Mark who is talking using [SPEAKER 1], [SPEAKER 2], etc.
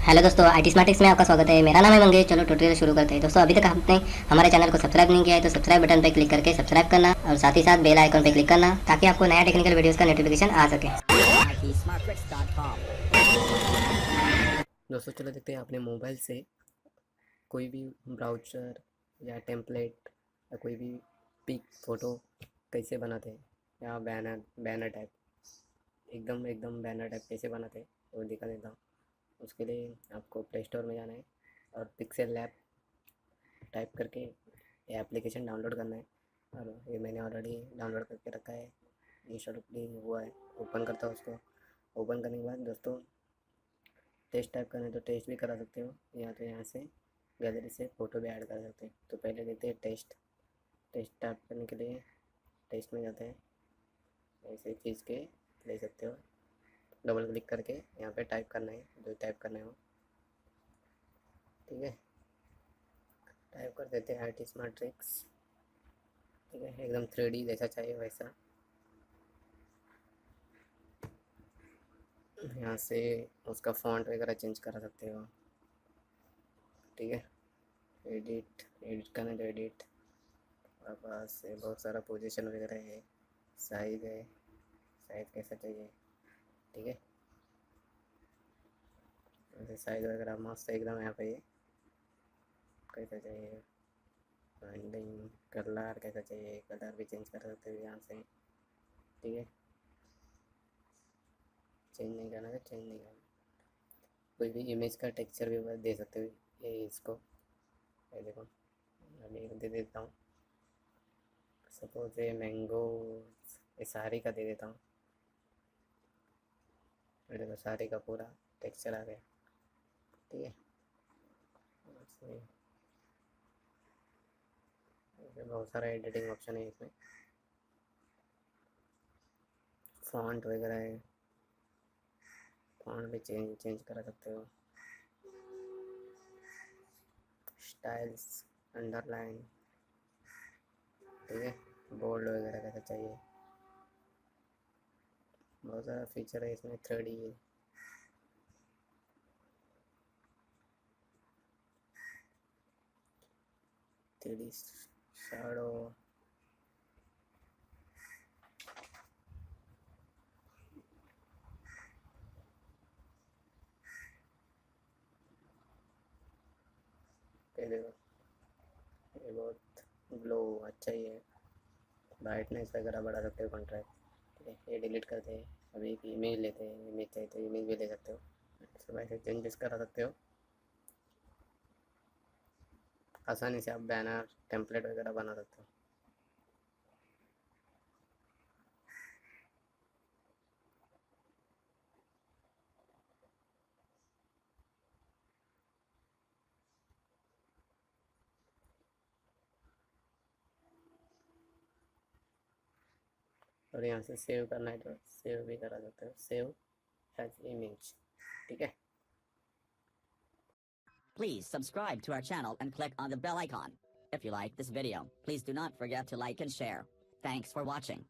[SPEAKER 1] Hello दोस्तों, IT स्मार्टिक्स में आपका स्वागत है। मेरा नाम है मंगेश। चलो ट्यूटोरियल शुरू करते हैं। दोस्तों, अभी तक आपने हमारे चैनल को सब्सक्राइब नहीं किया है तो सब्सक्राइब बटन पर क्लिक करके सब्सक्राइब करना और साथ ही साथ बेल आइकन पर क्लिक करना ताकि आपको नया टेक्निकल वीडियोस का नोटिफिकेशन आ सके।
[SPEAKER 2] दोस्तों चलो देखते हैं अपने मोबाइल से कोई भी ब्राउज़र या टेम्पलेट या कोई भी पिक फ़ोटो कैसे बनाते हैं, या बैनर टाइप एकदम एकदम बैनर टाइप कैसे बनाते हैं वो दिखा देता हूँ। उसके लिए आपको प्ले स्टोर में जाना है और पिक्सेल लैब टाइप करके ये एप्लीकेशन डाउनलोड करना है। और ये मैंने ऑलरेडी डाउनलोड करके रखा है, इंस्टॉल भी हुआ है। ओपन करता हूँ उसको। ओपन करने के बाद दोस्तों टेस्ट टाइप करना है तो टेस्ट भी करा सकते हो, या तो यहाँ से गैलरी से फ़ोटो भी ऐड कर सकते हैं। तो पहले देखते हैं टेस्ट टाइप करने के लिए टेस्ट में जाते हैं। ऐसे खींच के ले सकते हो, डबल क्लिक करके यहाँ पे टाइप करना है जो टाइप करना है वो। ठीक है, टाइप कर देते हैं आईटी स्मार्ट ट्रिक्स। ठीक है, एकदम 3D जैसा चाहिए वैसा। यहाँ से उसका फॉन्ट वगैरह चेंज करा सकते हो। ठीक है, एडिट करना है तो एडिट। और पास बहुत सारा पोजीशन वगैरह है, साइज है, साइज कैसा चाहिए। ठीक है, ऐसे साइज वगैरह मस्त एकदम। यहाँ पे ये कैसा चाहिए, ब्रांडिंग कलर कैसा चाहिए, कलर भी चेंज कर सकते हो यहाँ से। ठीक है, चेंज नहीं करना है, चेंज नहीं करना। कोई भी इमेज का टेक्सचर भी दे सकते हो ये इसको। ये देखो, अभी दे देता हूँ। सपोज ये मैंगो, ये साड़ी का दे देता हूँ। ये देखो साड़ी का पूरा टेक्सचर आ गया। ठीक है, बहुत सारा एडिटिंग ऑप्शन है इसमें। फॉन्ट वगैरह है, फॉन्ट भी चेंज करा सकते हो। स्टाइल्स, अंडरलाइन, ठीक है, बोल्ड वगैरह कैसा चाहिए। बहुत सारा फीचर है इसमें। 3D शैडो, ये देखो ये बहुत ग्लो अच्छा ही है। ब्राइटनेस वगैरह बढ़ा सकते हो, कॉन्ट्रास्ट। ठीक है, ये डिलीट करते हैं। अभी एक इमेज लेते हैं, इमेज चाहिए तो इमेज भी ले सकते हो। सब ऐसे चेंजेस करा सकते हो आसानी से। आप बैनर टेम्पलेट वगैरह बना सकते हो। और यहाँ से सेव करना है तो सेव भी करा सकते हो, सेव एज इमेज। ठीक है,
[SPEAKER 3] Please subscribe to our channel and click on the bell icon. If you like this video, please do not forget to like and share. Thanks for watching.